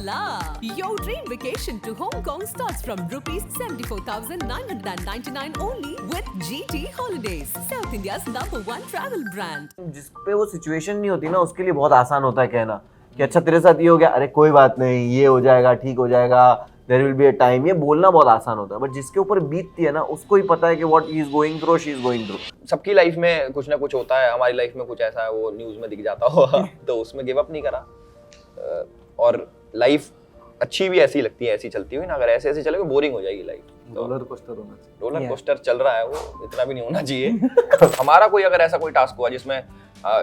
la! Your dream vacation to Hong Kong starts from ₹74,999 only with GT Holidays, South India's #1 travel brand. जिस पे वो situation नहीं होती ना, उसके लिए बहुत आसान होता है कहना कि अच्छा तेरे साथ ये हो गया, अरे कोई बात नहीं, ये हो जाएगा, ठीक हो जाएगा, there will be a time. ये बोलना बहुत आसान होता है, बट जिसके ऊपर बीतती है ना, उसको ही पता है कि what he is going through, she is going through. सबकी लाइफ में कुछ ना कुछ होता है, हमारी लाइफ में कुछ ऐसा है वो न्यूज में दिख जाता होगा तो उसमें गिव अप नहीं करा। और लाइफ अच्छी भी ऐसी लगती है, ऐसी चलती हुई ना, अगर ऐसे ऐसे चलेगा बोरिंग हो जाएगी लाइफ। रोलर कोस्टर होना चाहिए। रोलर कोस्टर चल रहा है, वो इतना भी नहीं होना चाहिए। हमारा कोई अगर ऐसा कोई टास्क हुआ जिसमें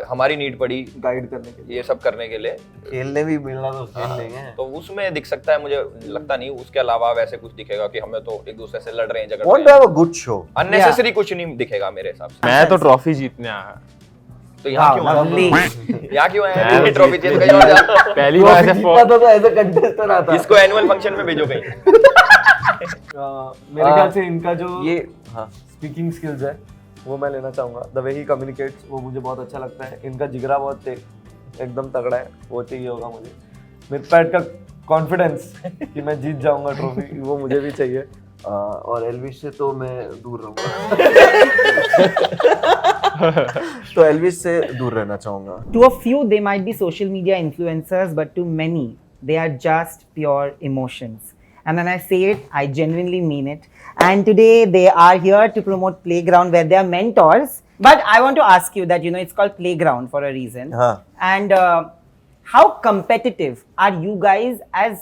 हमारी नीड पड़ी गाइड करने के लिए, ये सब करने के लिए, खेलने भी मिलना तो खेल लेंगे, तो उसमें दिख सकता है। मुझे लगता नहीं उसके अलावा वैसे कुछ दिखेगा कि हमें तो एक दूसरे से लड़ रहे हैं, झगड़ वांट रहे टू हैं। Have a good show. Unnecessary कुछ नहीं दिखेगा मेरे हिसाब से। मैं तो ट्रॉफी जीतने आया। तो यहाँ क्यों आए? यहाँ क्यों आए? ट्रॉफी जीत गए और पहली बार ऐसे तो एज अ कंटेस्टेंट आता। इसको एनुअल फंक्शन में भेजो कहीं। मेरे ख्याल से इनका जो ये हाँ स्पीकिंग स्किल्स है वो मैं लेना चाहूंगा। द वे ही कम्युनिकेट्स वो मुझे बहुत अच्छा लगता है। इनका जिगरा बहुत एकदम तगड़ा है, वो चाहिए होगा मुझे। मिरपैट का कॉन्फिडेंस कि मैं जीत जाऊंगा ट्रॉफी, वो मुझे भी चाहिए। और एल्विश से तो मैं दूर रहूंगा। तो एल्विश से दूर रहना चाहूंगा। To a few, they might be social media influencers, but to many, they are just pure emotions. And when I say it, I genuinely mean it. And today, they are here to promote Playground, where they are mentors. But I want to ask you that, it's called Playground for a reason. हाँ. And how competitive are you guys as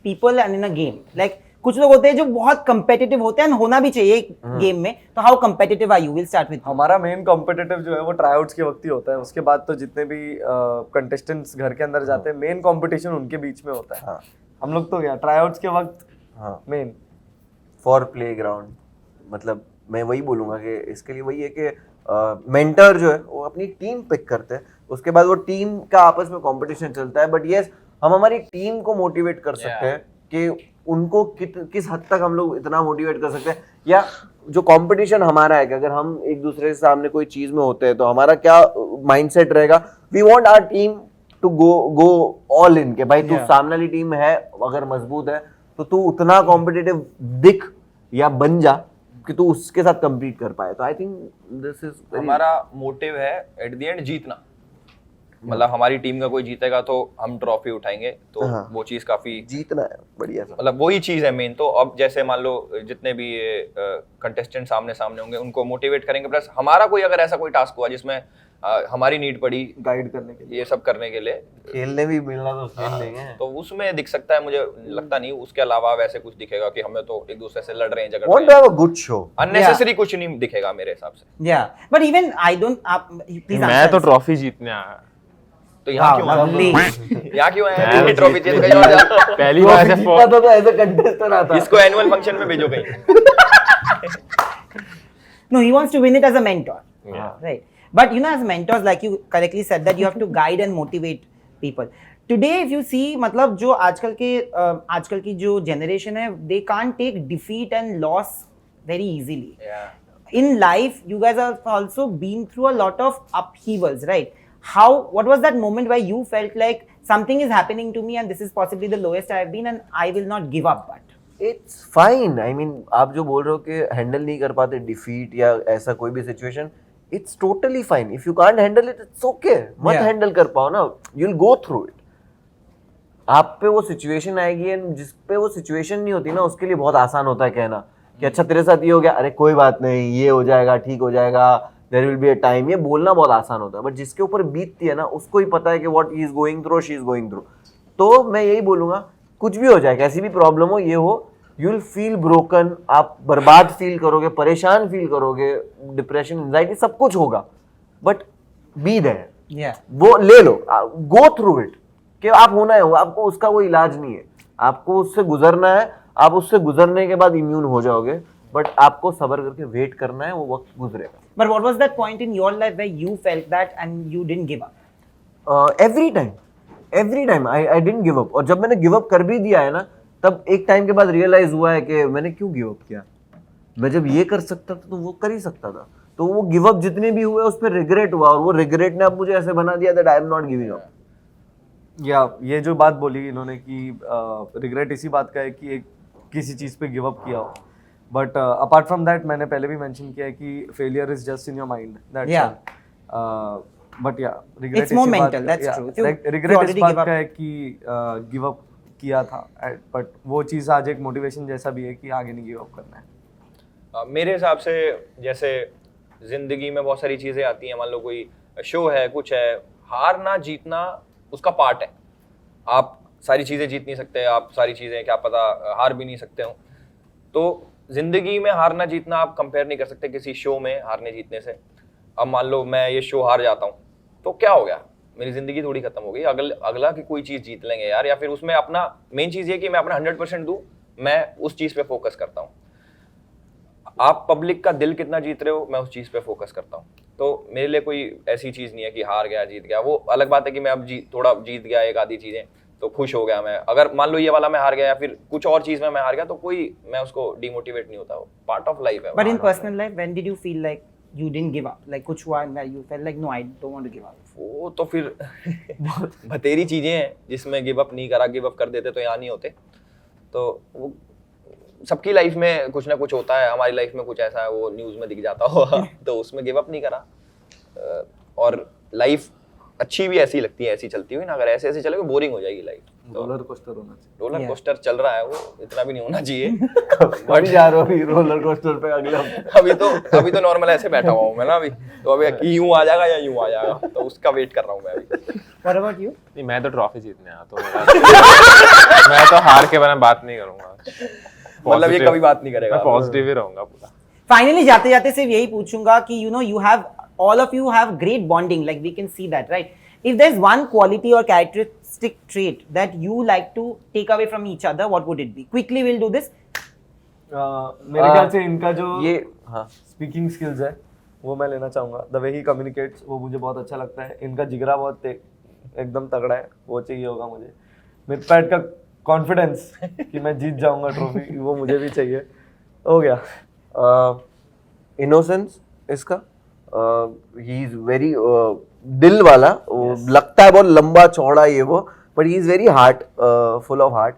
people and in a game? Like, कुछ लोग होते हैं जो बहुत competitive होते हैं, and होना भी चाहिए गेम में। तो how competitive are you? We'll start with you. हमारा मेन कॉम्पिटिटिव जो है वो ट्राईआउट्स के वक्त ही होता है। उसके बाद तो जितने भी कंटेस्टेंट्स घर के अंदर जाते हैं, मेन कंपटीशन उनके बीच में होता है। हाँ. हम लोग तो क्या ट्राईआउट्स के वक्त हाँ मेन फॉर प्लेग्राउंड, मतलब मैं वही बोलूंगा कि इसके लिए वही है कि मेंटर जो है वो अपनी टीम पिक करते हैं, उसके बाद वो टीम का आपस में कंपटीशन चलता है। बट यस, हम हमारी टीम को मोटिवेट कर सकते हैं कि उनको किस हद तक हम लोग इतना मोटिवेट कर सकते हैं, या जो कंपटीशन हमारा है कि अगर हम एक दूसरे के सामने कोई चीज में होते हैं तो हमारा क्या माइंडसेट रहेगा। We want our team to go all in के भाई तू सामने वाली टीम है अगर मजबूत है तो तू उतना कॉम्पिटिटिव दिख या बन जा कि तू उसके साथ compete कर पाए। तो आई थिंक दिस इज हमारा मोटिव है एट द एंड जीतना। मतलब हमारी टीम का कोई जीतेगा तो हम ट्रॉफी उठाएंगे, तो हाँ. वो चीज काफी जीतना है, बढ़िया सा। मतलब वही चीज है मेन। तो अब जैसे मान लो जितने भी कंटेस्टेंट सामने होंगे उनको मोटिवेट करेंगे, प्लस हमारा कोई अगर ऐसा कोई टास्क हुआ जिसमें हमारी नीड पड़ी गाइड करने के लिए, ये सब करने के लिए, खेलने भी मिलना तो खेल लेंगे, तो उसमें दिख सकता है। मुझे लगता नहीं उसके अलावा वैसे कुछ दिखेगा कि हमें तो एक दूसरे से लड़ रहे हैं, झगड़ रहे want to हैं। have a good show। Unnecessary कुछ नहीं दिखेगा मेरे हिसाब से। Yeah, but even I don't. Please मैं answer. तो ट्रॉफी जीतने आया। तो यहाँ क्यों आए? Lovely. यहाँ क्यों आए? ट्रॉफी जीत गए और पहली बार ऐसे तो एज अ कंटेस्टेंट आता। इसको एनुअल फंक्शन में भेजो कहीं। No, he wants to win it as a mentor. Yeah. Right. But as mentors, like you correctly said, that you have to guide and motivate people. Today, if you see, मतलब जो आजकल की जो generation है, they can't take defeat and loss very easily. Yeah. In life, you guys have also been through a lot of upheavals, right? What was that moment where you felt like something is happening to me and this is possibly the lowest I have been and I will not give up, but? It's fine. I mean, आप जो बोल रहे हो कि handle नहीं कर पाते defeat या ऐसा कोई भी situation, it's totally fine. If you can't handle it, it's okay. मत हैंडल कर पाओ ना, you will go through it. आप पे वो सिचुएशन आएगी, एंड जिस पे वो सिचुएशन नहीं होती ना, उसके लिए बहुत आसान होता है कहना कि अच्छा तेरे साथ ये हो गया, अरे कोई बात नहीं, ये हो जाएगा, ठीक हो जाएगा, there will be a time. ये बोलना बहुत आसान होता है, बट जिसके ऊपर बीतती है ना, उसको ही पता है कि what he is going through, she is going through. तो मैं यही बोलूंगा, कुछ भी हो जाए, कैसी भी प्रॉब्लम हो, ये हो, यू विल फील ब्रोकन, आप बर्बाद फील करोगे, परेशान फील करोगे, डिप्रेशन, एंजाइटी, सब कुछ होगा, बट बी देयर। Yeah. वो ले लो, गो थ्रू इट, कि आप होना है, आपको उसका वो इलाज नहीं है, आपको उससे गुजरना है। आप उससे गुजरने के बाद इम्यून हो जाओगे, बट आपको सब्र करके वेट करना है, वो वक्त गुजरेगा। But what was that point in your life where you felt that and you didn't give up? Every time I didn't give up. और जब मैंने गिव अप कर भी दिया है ना, तब एक टाइम के बाद रियलाइज हुआ है कि मैंने क्यों गिव अप किया। मैं जब ये कर सकता था तो वो कर ही सकता था। तो वो गिव अप जितने भी हुए उस पर रिग्रेट हुआ, और वो रिग्रेट ने अब मुझे ऐसे बना दिया that I am not giving up. या ये जो बात बोली इन्होंने कि रिग्रेट इसी बात का है कि एक किसी चीज़ पे गिव अप किया हो, बट अपार्ट फ्रॉम दैट मैंने पहले भी मेंशन किया है कि failure is just in your mind, that's but या regret It's more mental, that's true. You regret इस already बात give up. का है कि गिव अप किया था, बट वो चीज़ आज एक मोटिवेशन जैसा भी है कि आगे नहीं गिव अप करना है। मेरे हिसाब से जैसे जिंदगी में बहुत सारी चीजें आती हैं, मान लो कोई शो है, कुछ है, हारना जीतना उसका पार्ट है। आप सारी चीजें जीत नहीं सकते, आप सारी चीजें क्या पता हार भी नहीं सकते हो। तो जिंदगी में हारना जीतना आप कंपेयर नहीं कर सकते किसी शो में हारने जीतने से। अब मान लो मैं ये शो हार जाता हूँ तो क्या हो गया, मेरी जिंदगी थोड़ी खत्म हो गई। अगला की कोई चीज जीत लेंगे यार, या फिर उसमें अपना मेन चीज ये कि मैं अपना 100% दूं, मैं उस चीज पे फोकस करता हूँ। आप पब्लिक का दिल कितना जीत रहे हो, मैं उस चीज पे फोकस करता हूँ। तो मेरे लिए कोई ऐसी चीज नहीं है कि हार गया जीत गया। वो अलग बात है कि मैं अब थोड़ा जीत गया एक आधी चीजें तो खुश हो गया मैं। अगर मान लो ये वाला मैं हार गया या फिर कुछ और चीज में मैं हार गया तो कोई मैं उसको डिमोटिवेट नहीं होता। वो पार्ट ऑफ लाइफ है। But in personal life, when did you feel like you didn't give up? Like कुछ हुआ where you felt like no, I don't want to give up. वो तो फिर बतेरी चीजें हैं जिसमें गिव अप नहीं करा। गिव अप कर देते तो यहाँ नहीं होते। तो वो सबकी लाइफ में कुछ ना कुछ होता है। हमारी लाइफ में कुछ ऐसा है वो न्यूज में दिख जाता होगा तो उसमें गिव अप नहीं करा। और लाइफ अच्छी भी ऐसी लगती है, ऐसी चलती हुई ना। अगर ऐसे ऐसे चलेगा बोरिंग हो जाएगी लाइफ। रोलर कोस्टर होना चाहिए। रोलर कोस्टर चल रहा है, वो इतना भी नहीं होना चाहिए। बट जा रहा हूँ रोलर कोस्टर पे अगले हफ्ते। अभी तो नॉर्मल ऐसे बैठा हुआ हूँ मैं ना अभी। तो अभी यूं आ जाएगा या यूं आ जाएगा, तो उसका वेट कर रहा हूँ मैं अभी। What about you? नहीं, मैं तो ट्रॉफी जीतने आया तो मैं तो हार के बारे में बात नहीं करूंगा। मतलब ये कभी बात नहीं करेगा। मैं पॉजिटिव ही रहूंगा पूरा। Finally, जाते जाते सिर्फ यही पूछूंगा कि you have all of you have great bonding, like we can see that, right? If there's one quality or characteristic trait that you like to take away from each other, what would it be? Quickly, we'll do this. मेरे ख्याल से इनका जो ये हाँ speaking skills है वो मैं लेना चाहूँगा। द वे ही कम्युनिकेट्स वो मुझे बहुत अच्छा लगता है। इनका जिगरा बहुत एकदम तगड़ा है, वो चाहिए होगा मुझे। मिथपैट का कॉन्फिडेंस कि मैं जीत जाऊंगा ट्रॉफी, वो मुझे भी चाहिए। हो गया। इनोसेंस इसका, ही इज वेरी दिल वाला, वो लगता है बहुत लंबा चौड़ा ये वो, but he is very heart, full of heart.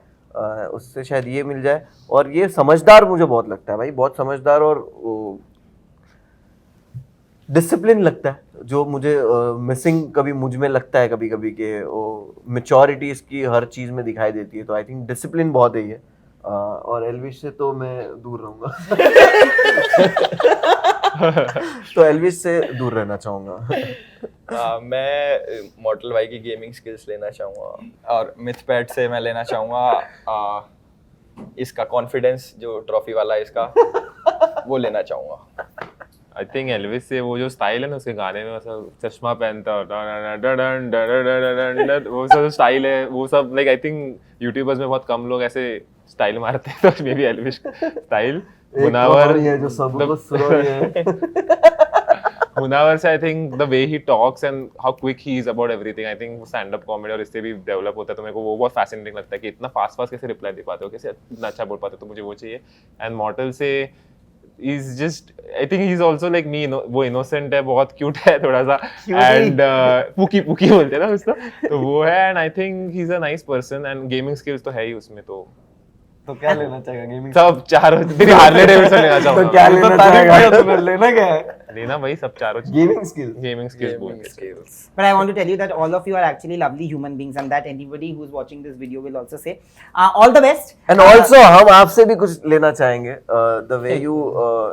उससे शायद ये मिल जाए। और ये समझदार मुझे बहुत लगता है भाई, बहुत समझदार और डिसिप्लिन लगता है, जो मुझे मिसिंग कभी मुझ में लगता है कभी कभी कि वो मैच्योरिटी इसकी हर चीज में दिखाई देती है। तो आई थिंक डिसिप्लिन बहुत है ये। और एल्विश से तो मैं दूर रहूंगा तो एल्विश से दूर रहना चाहूंगा। मैं मॉर्टल भाई की गेमिंग स्किल्स लेना चाहूँगा और मिथपैट से मैं लेना चाहूँगा इसका कॉन्फिडेंस, जो ट्रॉफी वाला है इसका, वो लेना चाहूँगा। आई थिंक एल्विस से वो जो स्टाइल है ना उसके गाने में, मतलब चश्मा पहनता वो सब स्टाइल है, वो सब लाइक आई थिंक यूट्यूबर्स में बहुत कम लोग ऐसे स्टाइल मारते हैं, तो may be Elvis style. Munawar है जो सब कुछ सुनो है मुनावर से I think the way he talks and how quick he is about everything, I think वो स्टैंड अप कॉमेडी और इससे भी डेवलप होता है, तो मेरे को वो बहुत फैसिनेटिंग लगता है कि इतना फास्ट कैसे रिप्लाई दे पाते हो, कैसे इतना अच्छा बोल पाते हो, तो मुझे वो चाहिए। एंड मॉर्टल से he's just I think he's also like me, वो innocent है, बहुत cute है थोड़ा सा, and पुकी बोलते हैं ना उसको, तो वो है। and I think he's a nice person and gaming skills तो है ही उसमें। तो क्या लेना चाहेगा गेमिंग? सब चारों तेरी हार्ले डेविडसन लेना चाहूंगा। तो क्या लेना चाहेगा? लेना क्या है? लेना भाई सब चारों गेमिंग स्किल्स बोल के। But I want to tell you that all of you are actually lovely human beings, and that anybody who's watching this video will also say, all the best. And also हम आपसे भी कुछ लेना चाहेंगे, the way you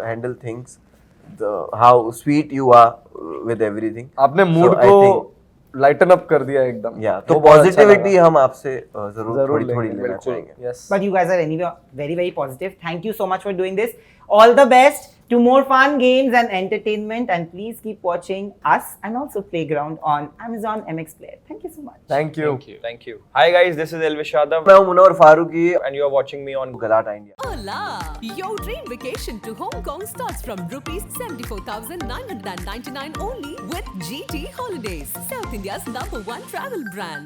handle things, how sweet you are with everything. आपने mood को lighten up कर दिया एकदम। या तो पॉजिटिविटी हम आपसे जरूर थोड़ी लेना चाहेंगे। Yes. But you guys are anyway very, very positive. Thank you so much for doing this. All the best to more fun games and entertainment, and please keep watching us and also Playground on Amazon MX Player. Thank you so much. Thank you. Thank you. Hi guys, this is Elvish Yadav मैं हूं Munawar Faruqui and you are watching me on Galatta India. Hola! Your dream vacation to Hong Kong starts from rupees 74,999 only with GT Holidays, South India's #1 travel brand.